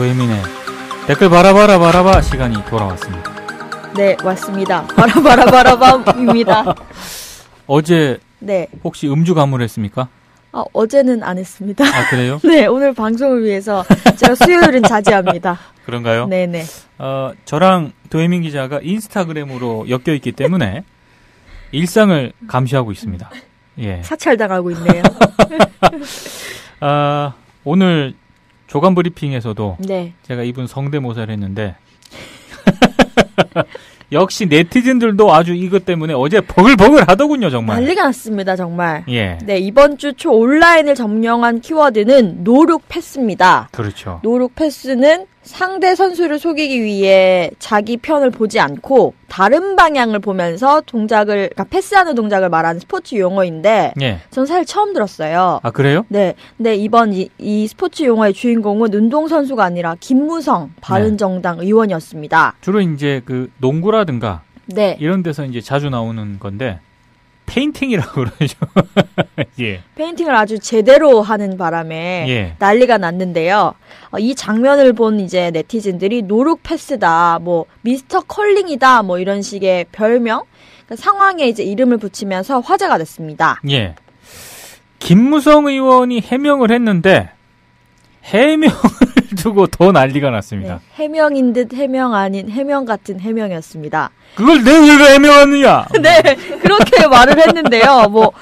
도혜민의 댓글 바라봐 시간이 돌아왔습니다. 네, 맞습니다. 바라바라바라밤입니다. 어제 네. 혹시 음주 가무를 했습니까? 어제는 안 했습니다. 아, 그래요? 네, 오늘 방송을 위해서 제가 수요일은 자제합니다. 그런가요? 네네. 저랑 도혜민 기자가 인스타그램으로 엮여있기 때문에 일상을 감시하고 있습니다. 예. 사찰당하고 있네요. 오늘 조간 브리핑에서도 네. 제가 이분 성대모사를 했는데 역시 네티즌들도 아주 이것 때문에 어제 버글버글 하더군요, 정말. 난리가 났습니다, 정말. 예. 네, 이번 주 초 온라인을 점령한 키워드는 노룩 패스입니다. 그렇죠. 노룩 패스는 상대 선수를 속이기 위해 자기 편을 보지 않고 다른 방향을 보면서 그러니까 패스하는 동작을 말하는 스포츠 용어인데, 예. 전 사실 처음 들었어요. 아, 그래요? 네. 근데 이번 이 스포츠 용어의 주인공은 운동선수가 아니라 김무성 바른정당 의원이었습니다. 주로 이제 그 농구라든가 네. 이런 데서 이제 자주 나오는 건데, 페인팅이라고 그러죠. 예. 페인팅을 아주 제대로 하는 바람에 예. 난리가 났는데요. 이 장면을 본 이제 네티즌들이 노룩 패스다, 뭐 미스터 컬링이다, 뭐 이런 식의 별명, 그러니까 상황에 이제 이름을 붙이면서 화제가 됐습니다. 예. 김무성 의원이 해명을 했는데 해명을 두고 더 난리가 났습니다. 네, 해명인 듯 해명 아닌 해명 같은 해명이었습니다. 그걸 내가 해명하느냐? 네, 그렇게 말을 했는데요.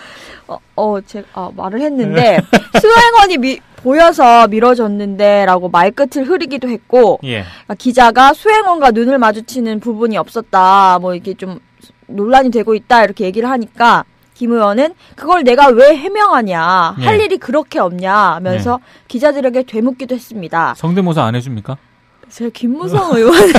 제가 말을 했는데 수행원이 보여서 밀어줬는데라고 말끝을 흐리기도 했고, 예. 기자가 수행원과 눈을 마주치는 부분이 없었다, 뭐 이렇게 좀 논란이 되고 있다 이렇게 얘기를 하니까 김 의원은 그걸 내가 왜 해명하냐, 예. 할 일이 그렇게 없냐 하면서 기자들에게 되묻기도 했습니다. 성대모사 안 해줍니까? 제가 김무성 의원을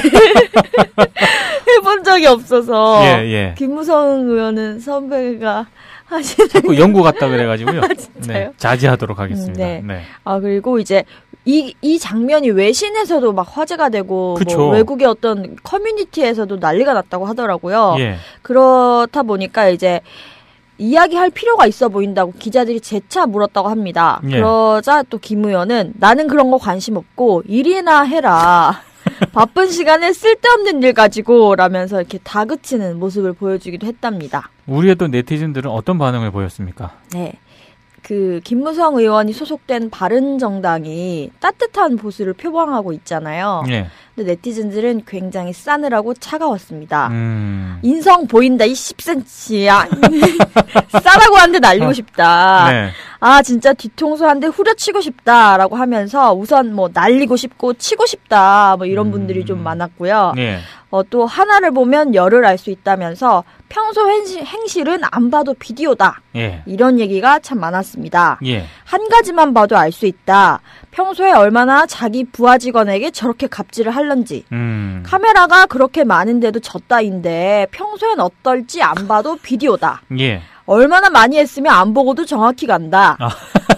해본 적이 없어서 예. 김무성 의원은 선배가 하시는 자꾸 연구 같다 그래가지고요. 진짜요? 네, 자제하도록 하겠습니다. 네. 네. 그리고 이제 이 장면이 외신에서도 막 화제가 되고 그쵸. 외국의 어떤 커뮤니티에서도 난리가 났다고 하더라고요. 예. 그렇다 보니까 이제 이야기할 필요가 있어 보인다고 기자들이 재차 물었다고 합니다. 예. 그러자 또 김 의원은 나는 그런 거 관심 없고 일이나 해라. 바쁜 시간에 쓸데없는 일 가지고 라면서 이렇게 다그치는 모습을 보여주기도 했답니다. 우리의 또 네티즌들은 어떤 반응을 보였습니까? 네. 김무성 의원이 소속된 바른정당이 따뜻한 보수를 표방하고 있잖아요. 예. 근데 네티즌들은 굉장히 싸늘하고 차가웠습니다. 인성 보인다, 이 10cm야. 싸라고 한 대 날리고 싶다. 네. 진짜 뒤통수 한 대 후려치고 싶다라고 하면서 우선 뭐 날리고 싶고 치고 싶다, 뭐 이런 분들이 좀 많았고요. 예. 또 하나를 보면 열을 알 수 있다면서 평소 행실은 안 봐도 비디오다. 예. 이런 얘기가 참 많았습니다. 예. 한 가지만 봐도 알 수 있다. 평소에 얼마나 자기 부하 직원에게 저렇게 갑질을 할런지. 카메라가 그렇게 많은데도 저 따윈데 평소엔 어떨지 안 봐도 비디오다. 예. 얼마나 많이 했으면 안 보고도 정확히 간다.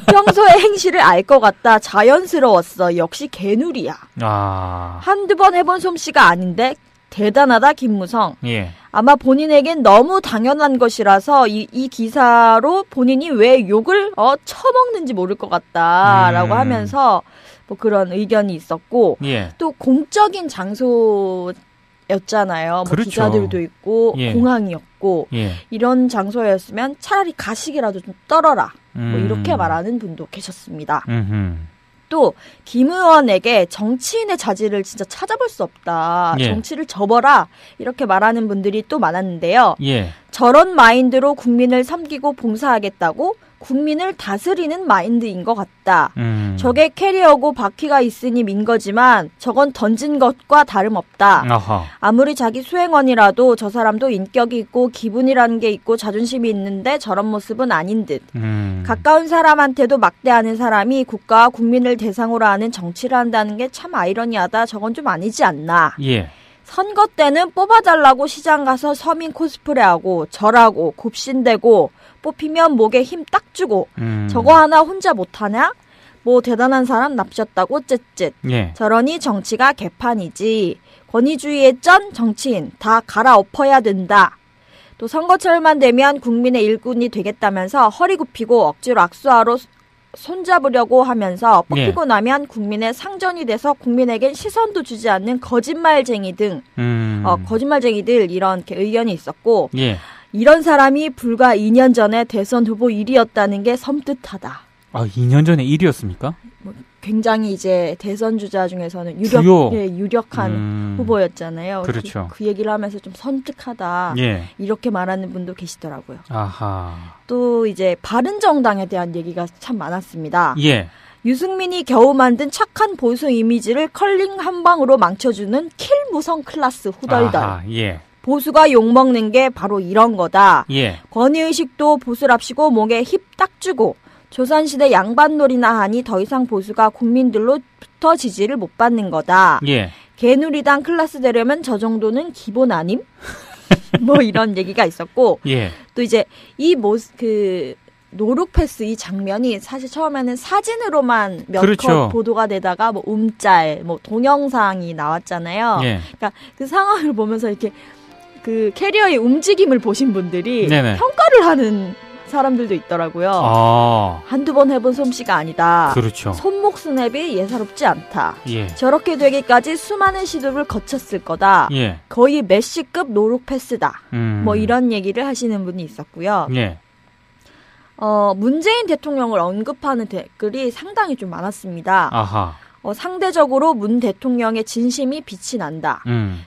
평소에 행실을 알 것 같다. 자연스러웠어. 역시 개누리야. 한두 번 해본 솜씨가 아닌데 대단하다, 김무성. 예. 아마 본인에겐 너무 당연한 것이라서 이 기사로 본인이 왜 욕을 처먹는지 모를 것 같다라고 하면서 뭐 그런 의견이 있었고, 예. 또 공적인 장소였잖아요. 그렇죠. 뭐 기자들도 있고 예. 공항이었고 예. 이런 장소였으면 차라리 가식이라도 좀 떨어라. 뭐 이렇게 말하는 분도 계셨습니다. 또 김 의원에게 정치인의 자질을 진짜 찾아볼 수 없다. 예. 정치를 접어라. 이렇게 말하는 분들이 또 많았는데요. 예. 저런 마인드로 국민을 섬기고 봉사하겠다고 국민을 다스리는 마인드인 것 같다. 저게 캐리어고 바퀴가 있으니 민 거지만 저건 던진 것과 다름없다. 아하. 아무리 자기 수행원이라도 저 사람도 인격이 있고 기분이라는 게 있고 자존심이 있는데 저런 모습은 아닌 듯. 가까운 사람한테도 막대하는 사람이 국가와 국민을 대상으로 하는 정치를 한다는 게 참 아이러니하다. 저건 좀 아니지 않나. 예. 선거 때는 뽑아달라고 시장 가서 서민 코스프레하고 절하고 굽신대고 뽑히면 목에 힘 딱 주고 저거 하나 혼자 못하냐? 뭐 대단한 사람 납셨다고 쯧쯧. 예. 저러니 정치가 개판이지. 권위주의의 쩐 정치인 다 갈아엎어야 된다. 또 선거철만 되면 국민의 일꾼이 되겠다면서 허리 굽히고 억지로 손잡으려고 하면서 뽑히고 나면 국민의 상전이 돼서 국민에겐 시선도 주지 않는 거짓말쟁이 등 거짓말쟁이들 이런 의견이 있었고 이런 사람이 불과 2년 전에 대선 후보 1위였다는 게 섬뜩하다. 아, 2년 전에 1위였습니까? 굉장히 이제 대선 주자 중에서는 유력한 후보였잖아요. 그렇죠. 그 얘기를 하면서 좀 섬뜩하다. 이렇게 말하는 분도 계시더라고요. 아하. 또 이제 바른정당에 대한 얘기가 참 많았습니다. 유승민이 겨우 만든 착한 보수 이미지를 컬링 한 방으로 망쳐주는 킬 무성 클라스 후덜덜. 아하, 보수가 욕먹는 게 바로 이런 거다. 권위의식도 보수랍시고 목에 힙 딱 주고 조선시대 양반놀이나 하니 더 이상 보수가 국민들로부터 지지를 못 받는 거다. 개누리당 클라스 되려면 저 정도는 기본 아님? 뭐 이런 얘기가 있었고 또 이제 이 노룩패스 이 장면이 사실 처음에는 사진으로만 몇 컷 보도가 되다가 뭐 움짤, 뭐 동영상이 나왔잖아요. 그러니까 그 상황을 보면서 이렇게 그 캐리어의 움직임을 보신 분들이 평가를 하는 사람들도 있더라고요. 한두 번 해본 솜씨가 아니다. 손목 스냅이 예사롭지 않다. 저렇게 되기까지 수많은 시도를 거쳤을 거다. 거의 메시급 노룩 패스다. 뭐 이런 얘기를 하시는 분이 있었고요. 문재인 대통령을 언급하는 댓글이 상당히 좀 많았습니다. 상대적으로 문 대통령의 진심이 빛이 난다.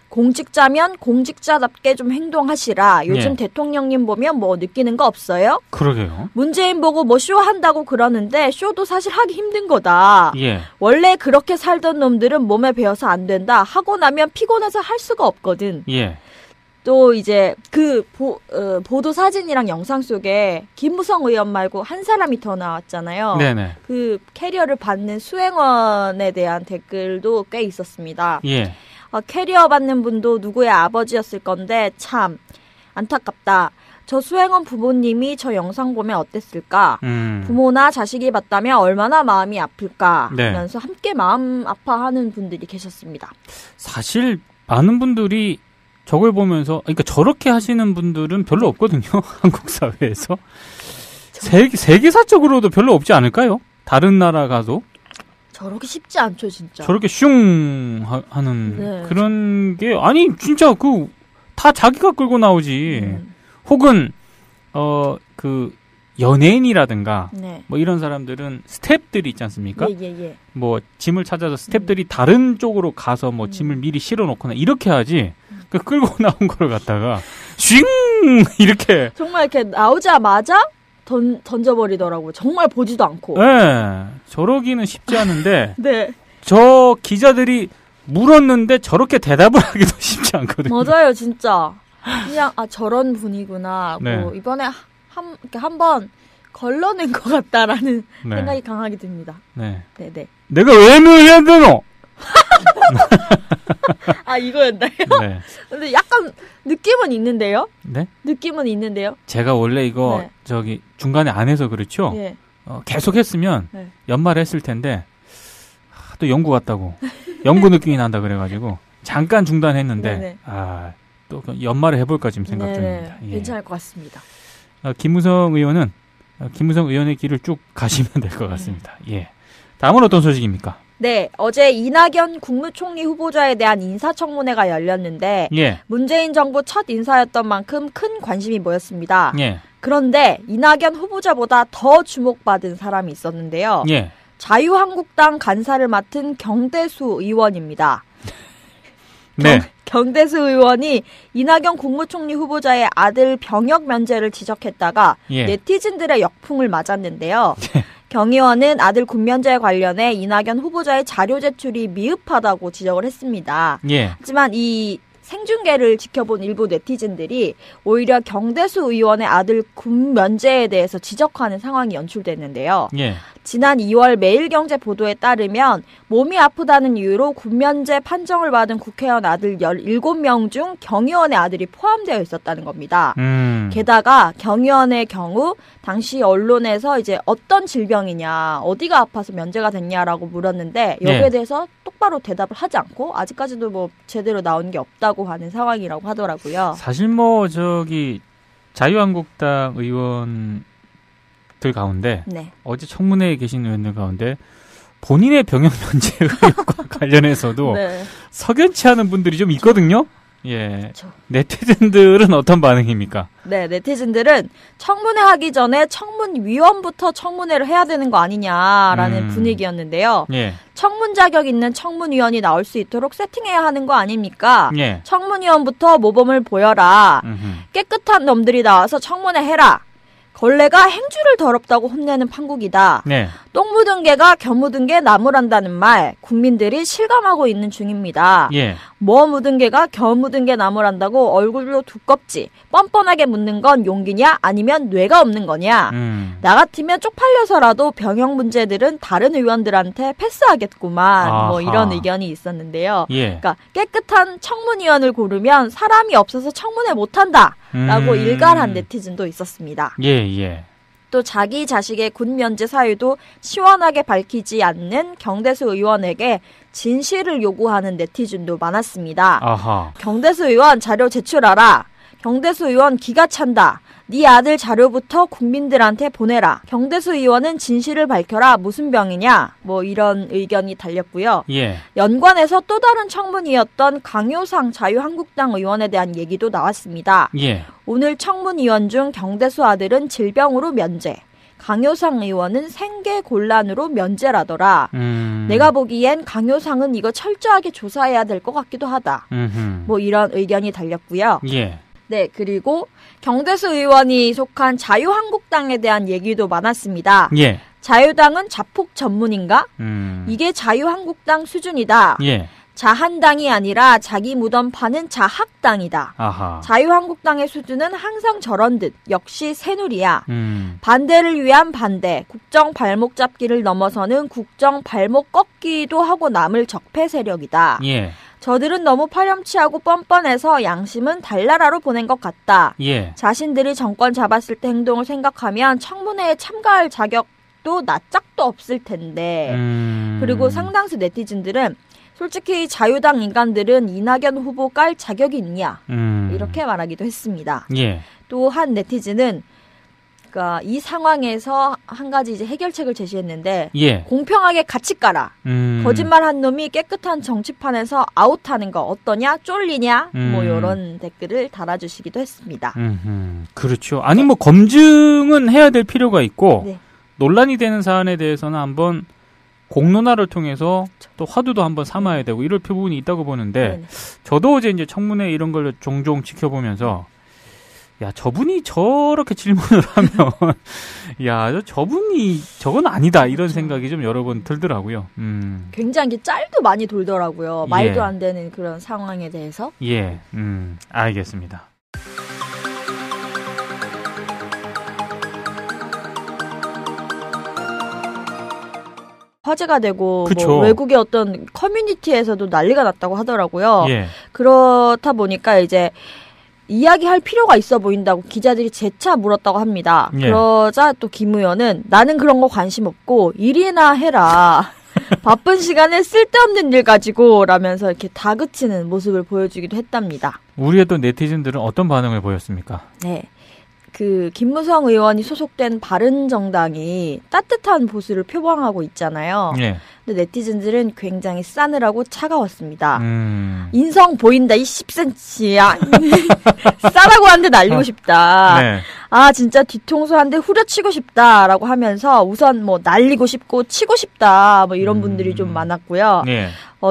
공직자면 공직자답게 좀 행동하시라. 요즘 대통령님 보면 뭐 느끼는 거 없어요? 그러게요. 문재인 보고 뭐 쇼한다고 그러는데 쇼도 사실 하기 힘든 거다. 원래 그렇게 살던 놈들은 몸에 배어서 안 된다. 하고 나면 피곤해서 할 수가 없거든. 또 이제 그 보도 사진이랑 영상 속에 김무성 의원 말고 한 사람이 더 나왔잖아요. 그 캐리어를 받는 수행원에 대한 댓글도 꽤 있었습니다. 캐리어 받는 분도 누구의 아버지였을 건데 참 안타깝다. 저 수행원 부모님이 저 영상 보면 어땠을까? 부모나 자식이 봤다면 얼마나 마음이 아플까? 하면서 함께 마음 아파하는 분들이 계셨습니다. 사실 많은 분들이 저걸 보면서, 그러니까 저렇게 하시는 분들은 별로 없거든요. 한국 사회에서. 세계사적으로도 별로 없지 않을까요? 다른 나라 가도. 저렇게 쉽지 않죠, 진짜. 저렇게 슝 하는 그런 게, 아니, 진짜 다 자기가 끌고 나오지. 혹은, 연예인이라든가, 뭐 이런 사람들은 스텝들이 있지 않습니까? 뭐, 짐을 찾아서 스텝들이 다른 쪽으로 가서 뭐 짐을 미리 실어 놓거나 이렇게 하지. 끌고 나온 걸 갖다가 쉥 이렇게 정말 이렇게 나오자마자 던져버리더라고요. 정말 보지도 않고. 저러기는 쉽지 않은데 저 기자들이 물었는데 저렇게 대답을 하기도 쉽지 않거든요. 맞아요, 진짜. 그냥 저런 분이구나. 뭐 이번에 한번 걸러낸 것 같다라는 생각이 강하게 듭니다. 내가 왜 해야 되노? 이거였나요? 근데 약간 느낌은 있는데요? 느낌은 있는데요? 제가 원래 이거 중간에 안 해서 그렇죠? 계속 했으면 연말에 했을 텐데 또 연구 같다고 연구 느낌이 난다 그래가지고 잠깐 중단했는데 또 연말에 해볼까 지금 생각 중입니다. 괜찮을 것 같습니다. 김무성 의원의 길을 쭉 가시면 될 것 같습니다. 다음은 어떤 소식입니까? 어제 이낙연 국무총리 후보자에 대한 인사청문회가 열렸는데 문재인 정부 첫 인사였던 만큼 큰 관심이 모였습니다. 그런데 이낙연 후보자보다 더 주목받은 사람이 있었는데요. 자유한국당 간사를 맡은 경대수 의원입니다. 경대수 의원이 이낙연 국무총리 후보자의 아들 병역 면제를 지적했다가 네티즌들의 역풍을 맞았는데요. 경 의원은 아들 군면제 관련해 이낙연 후보자의 자료 제출이 미흡하다고 지적을 했습니다. 하지만 이 생중계를 지켜본 일부 네티즌들이 오히려 경대수 의원의 아들 군면제에 대해서 지적하는 상황이 연출됐는데요. 지난 2월 매일경제 보도에 따르면 몸이 아프다는 이유로 군면제 판정을 받은 국회의원 아들 17명 중 경 의원의 아들이 포함되어 있었다는 겁니다. 게다가 경 의원의 경우 당시 언론에서 이제 어떤 질병이냐, 어디가 아파서 면제가 됐냐라고 물었는데 여기에 대해서 똑바로 대답을 하지 않고 아직까지도 뭐 제대로 나온 게 없다고 하는 상황이라고 하더라고요. 사실 자유한국당 의원들 의원들 가운데 네. 어제 청문회에 계신 의원들 가운데 본인의 병역 면제 의혹과 관련해서도 네. 석연치 않은 분들이 좀 있거든요. 예. 그렇죠. 네티즌들은 어떤 반응입니까? 네, 네티즌들은 청문회 하기 전에 청문위원부터 청문회를 해야 되는 거 아니냐라는 분위기였는데요. 예. 청문 자격 있는 청문위원이 나올 수 있도록 세팅해야 하는 거 아닙니까? 예. 청문위원부터 모범을 보여라. 깨끗한 놈들이 나와서 청문회 해라. 걸레가 행주를 더럽다고 혼내는 판국이다. 네. 똥 묻은 개가 겨 묻은 개 나무란다는 말 국민들이 실감하고 있는 중입니다. 예. 뭐 묻은 개가 겨 묻은 개 나무란다고 얼굴로 두껍지 뻔뻔하게 묻는 건 용기냐 아니면 뇌가 없는 거냐. 나 같으면 쪽팔려서라도 병역 문제들은 다른 의원들한테 패스하겠구만. 아하. 뭐 이런 의견이 있었는데요. 예. 그러니까 깨끗한 청문위원을 고르면 사람이 없어서 청문회 못한다. 라고 일갈한 네티즌도 있었습니다. 예, 예. 또 자기 자식의 군 면제 사유도 시원하게 밝히지 않는 경대수 의원에게 진실을 요구하는 네티즌도 많았습니다. 아하. 경대수 의원 자료 제출하라. 경대수 의원 기가 찬다. 네 아들 자료부터 국민들한테 보내라. 경대수 의원은 진실을 밝혀라. 무슨 병이냐? 뭐 이런 의견이 달렸고요. 예. 연관해서 또 다른 청문이었던 강효상 자유한국당 의원에 대한 얘기도 나왔습니다. 예. 오늘 청문위원 중 경대수 아들은 질병으로 면제. 강효상 의원은 생계곤란으로 면제라더라. 내가 보기엔 강효상은 이거 철저하게 조사해야 될 것 같기도 하다. 뭐 이런 의견이 달렸고요. 예. 네, 그리고 경대수 의원이 속한 자유한국당에 대한 얘기도 많았습니다. 예. 자유당은 자폭 전문인가? 이게 자유한국당 수준이다. 예. 자한당이 아니라 자기 무덤 파는 자학당이다. 아하. 자유한국당의 수준은 항상 저런 듯 역시 새누리야. 반대를 위한 반대, 국정 발목 잡기를 넘어서는 국정 발목 꺾기도 하고 남을 적폐 세력이다. 예. 저들은 너무 파렴치하고 뻔뻔해서 양심은 달나라로 보낸 것 같다. 예. 자신들이 정권 잡았을 때 행동을 생각하면 청문회에 참가할 자격도 낯짝도 없을 텐데. 그리고 상당수 네티즌들은 솔직히 자유당 인간들은 이낙연 후보 깔 자격이 있냐 이렇게 말하기도 했습니다. 예. 또 한 네티즌은 그러니까 이 상황에서 한 가지 이제 해결책을 제시했는데 예. 공평하게 같이 까라. 거짓말한 놈이 깨끗한 정치판에서 아웃하는 거 어떠냐? 쫄리냐? 뭐 이런 댓글을 달아주시기도 했습니다. 그렇죠. 아니 뭐 검증은 해야 될 필요가 있고 네. 논란이 되는 사안에 대해서는 한번 공론화를 통해서 또 화두도 한번 삼아야 되고 이럴 부분이 있다고 보는데 네네. 저도 어제 이제 청문회 이런 걸 종종 지켜보면서 야, 저분이 저렇게 질문을 하면 야, 저분이 저건 아니다 이런 생각이 좀 여러 번 들더라고요. 굉장히 짤도 많이 돌더라고요. 말도 안 되는 그런 상황에 대해서. 예, 알겠습니다. 화제가 되고 뭐 외국의 어떤 커뮤니티에서도 난리가 났다고 하더라고요. 예. 그렇다 보니까 이제 이야기할 필요가 있어 보인다고 기자들이 재차 물었다고 합니다. 예. 그러자 또 김 의원은 나는 그런 거 관심 없고 일이나 해라. 바쁜 시간에 쓸데없는 일 가지고 라면서 이렇게 다그치는 모습을 보여주기도 했답니다. 우리의 또 네티즌들은 어떤 반응을 보였습니까? 네. 그 김무성 의원이 소속된 바른정당이 따뜻한 보수를 표방하고 있잖아요. 네. 근데 네티즌들은 굉장히 싸늘하고 차가웠습니다. 인성 보인다 이 10cm야. 싸라고 하는데 날리고 싶다. 네. 아 진짜 뒤통수 한 대 후려치고 싶다라고 하면서 우선 뭐 날리고 싶고 치고 싶다 뭐 이런 분들이 좀 많았고요. 네.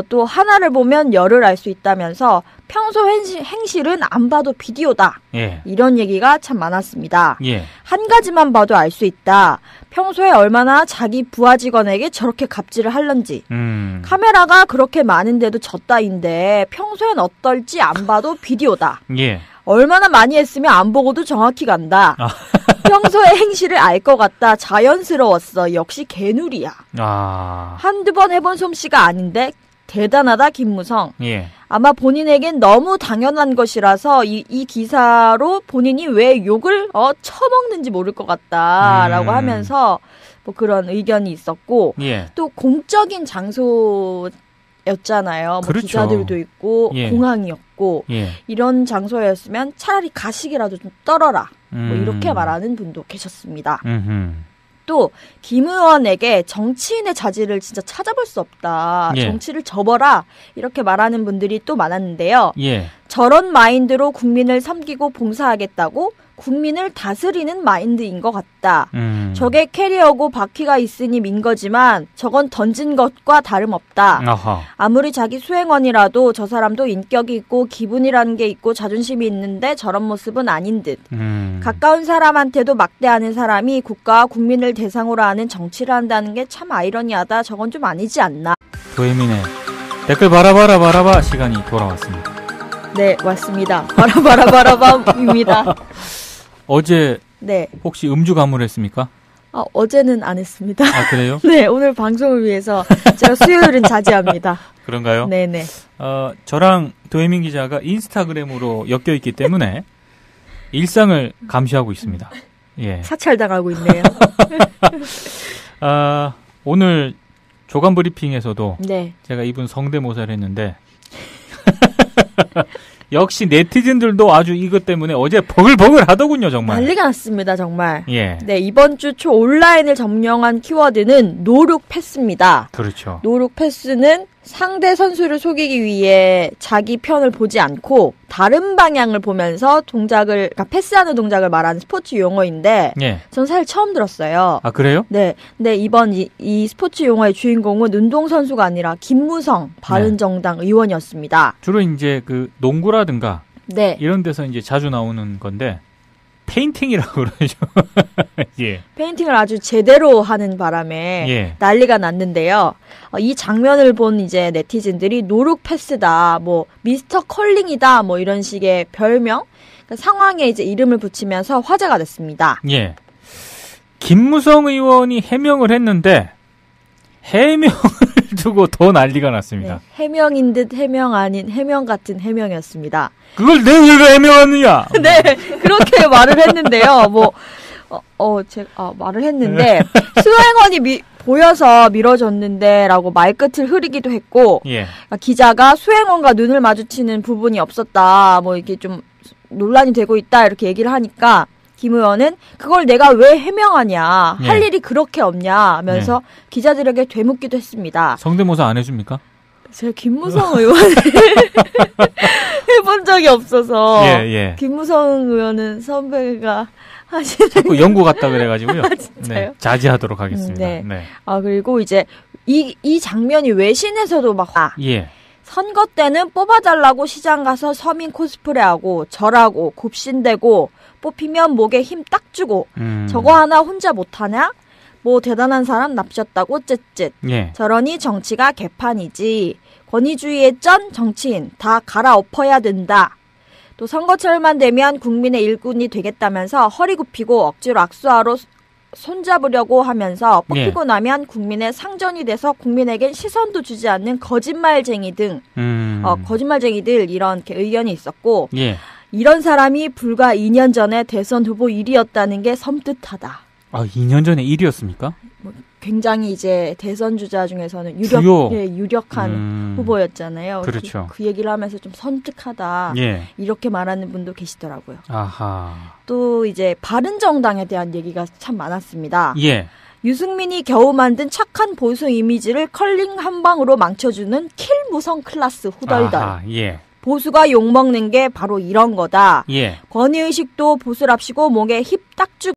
또 하나를 보면 열을 알 수 있다면서 평소 행실은 안 봐도 비디오다. 예. 이런 얘기가 참 많았습니다. 예. 한 가지만 봐도 알 수 있다. 평소에 얼마나 자기 부하 직원에게 저렇게 갑질을 할런지. 카메라가 그렇게 많은데도 저 따윈데 평소엔 어떨지 안 봐도 비디오다. 예. 얼마나 많이 했으면 안 보고도 정확히 간다. 아. 평소에 행실을 알 것 같다. 자연스러웠어. 역시 개누리야. 아. 한두 번 해본 솜씨가 아닌데 대단하다 김무성. 예. 아마 본인에겐 너무 당연한 것이라서 이 기사로 본인이 왜 욕을 처먹는지 모를 것 같다라고 하면서 뭐 그런 의견이 있었고 예. 또 공적인 장소였잖아요. 뭐 그렇죠. 기자들도 있고 예. 공항이었고 예. 이런 장소였으면 차라리 가식이라도 좀 떨어라. 뭐 이렇게 말하는 분도 계셨습니다. 또 김 의원에게 정치인의 자질을 진짜 찾아볼 수 없다. 예. 정치를 접어라. 이렇게 말하는 분들이 또 많았는데요. 예. 저런 마인드로 국민을 섬기고 봉사하겠다고 국민을 다스리는 마인드인 것 같다. 저게 캐리어고 바퀴가 있으니 민 거지만 저건 던진 것과 다름없다. 아하. 아무리 자기 수행원이라도 저 사람도 인격이 있고 기분이라는 게 있고 자존심이 있는데 저런 모습은 아닌 듯. 가까운 사람한테도 막대하는 사람이 국가와 국민을 대상으로 하는 정치를 한다는 게 참 아이러니하다. 저건 좀 아니지 않나. 도혜민의 댓글 바라봐 시간이 돌아왔습니다. 네, 맞습니다. 바라바라바라밤입니다. 어제 네. 혹시 음주 가무를 했습니까? 어제는 안 했습니다. 아, 그래요? 네, 오늘 방송을 위해서 제가 수요일은 자제합니다. 그런가요? 네네. 저랑 도혜민 기자가 인스타그램으로 엮여있기 때문에 일상을 감시하고 있습니다. 예. 사찰당하고 있네요. 오늘 조간 브리핑에서도 네. 제가 이분 성대모사를 했는데 역시 네티즌들도 아주 이것 때문에 어제 버글버글 하더군요, 정말. 난리가 났습니다, 정말. 예. 네, 이번 주 초 온라인을 점령한 키워드는 노룩 패스입니다. 그렇죠. 노룩 패스는 상대 선수를 속이기 위해 자기 편을 보지 않고 다른 방향을 보면서 그러니까 패스하는 동작을 말하는 스포츠 용어인데, 예. 전 사실 처음 들었어요. 아, 그래요? 네. 근데 이번 이 스포츠 용어의 주인공은 운동선수가 아니라 김무성 바른정당 의원이었습니다. 주로 이제 그 농구라든가 네. 이런 데서 이제 자주 나오는 건데, 페인팅이라고 그러죠. 예. 페인팅을 아주 제대로 하는 바람에 예. 난리가 났는데요. 이 장면을 본 이제 네티즌들이 노룩 패스다, 뭐 미스터 컬링이다, 뭐 이런 식의 별명, 그러니까 상황에 이제 이름을 붙이면서 화제가 됐습니다. 예. 김무성 의원이 해명을 했는데 해명을 두고 더 난리가 났습니다. 네, 해명인 듯 해명 아닌 해명 같은 해명이었습니다. 그걸 내가 해명하느냐? 네, 그렇게 말을 했는데요. 제가 말을 했는데 수행원이 보여서 미뤄졌는데라고 말끝을 흐리기도 했고, 예. 기자가 수행원과 눈을 마주치는 부분이 없었다, 뭐 이렇게 좀 논란이 되고 있다 이렇게 얘기를 하니까 김 의원은 그걸 내가 왜 해명하냐, 예. 할 일이 그렇게 없냐 하면서 기자들에게 되묻기도 했습니다. 성대모사 안 해줍니까? 제가 김무성 의원을 해본 적이 없어서 예. 김무성 의원은 선배가 하시는 자꾸 연구 같다 그래가지고요. 진짜요? 네, 자제하도록 하겠습니다. 네. 네. 그리고 이제 이 장면이 외신에서도 예. 선거 때는 뽑아달라고 시장 가서 서민 코스프레하고 절하고 굽신대고 뽑히면 목에 힘 딱 주고 저거 하나 혼자 못하냐? 뭐 대단한 사람 납셨다고 쯧쯧. 예. 저러니 정치가 개판이지. 권위주의의 쩐 정치인 다 갈아엎어야 된다. 또 선거철만 되면 국민의 일꾼이 되겠다면서 허리 굽히고 억지로 악수하러 손잡으려고 하면서 뽑히고 나면 국민의 상전이 돼서 국민에겐 시선도 주지 않는 거짓말쟁이 등 거짓말쟁이들 이렇게 의견이 있었고 예. 이런 사람이 불과 2년 전에 대선 후보 1위였다는 게 섬뜩하다. 2년 전에 1위였습니까? 굉장히 이제 대선 주자 중에서는 유력한 후보였잖아요. 그렇죠. 그 얘기를 하면서 좀 섬뜩하다. 예. 이렇게 말하는 분도 계시더라고요. 아하. 또 이제 바른정당에 대한 얘기가 참 많았습니다. 예. 유승민이 겨우 만든 착한 보수 이미지를 컬링 한 방으로 망쳐주는 킬 무성 클라스 후덜덜. 아하, 예. 보수가 욕먹는 게 바로 이런 거다. 예. 권위의식도 보수랍시고 목에 힙 딱 주고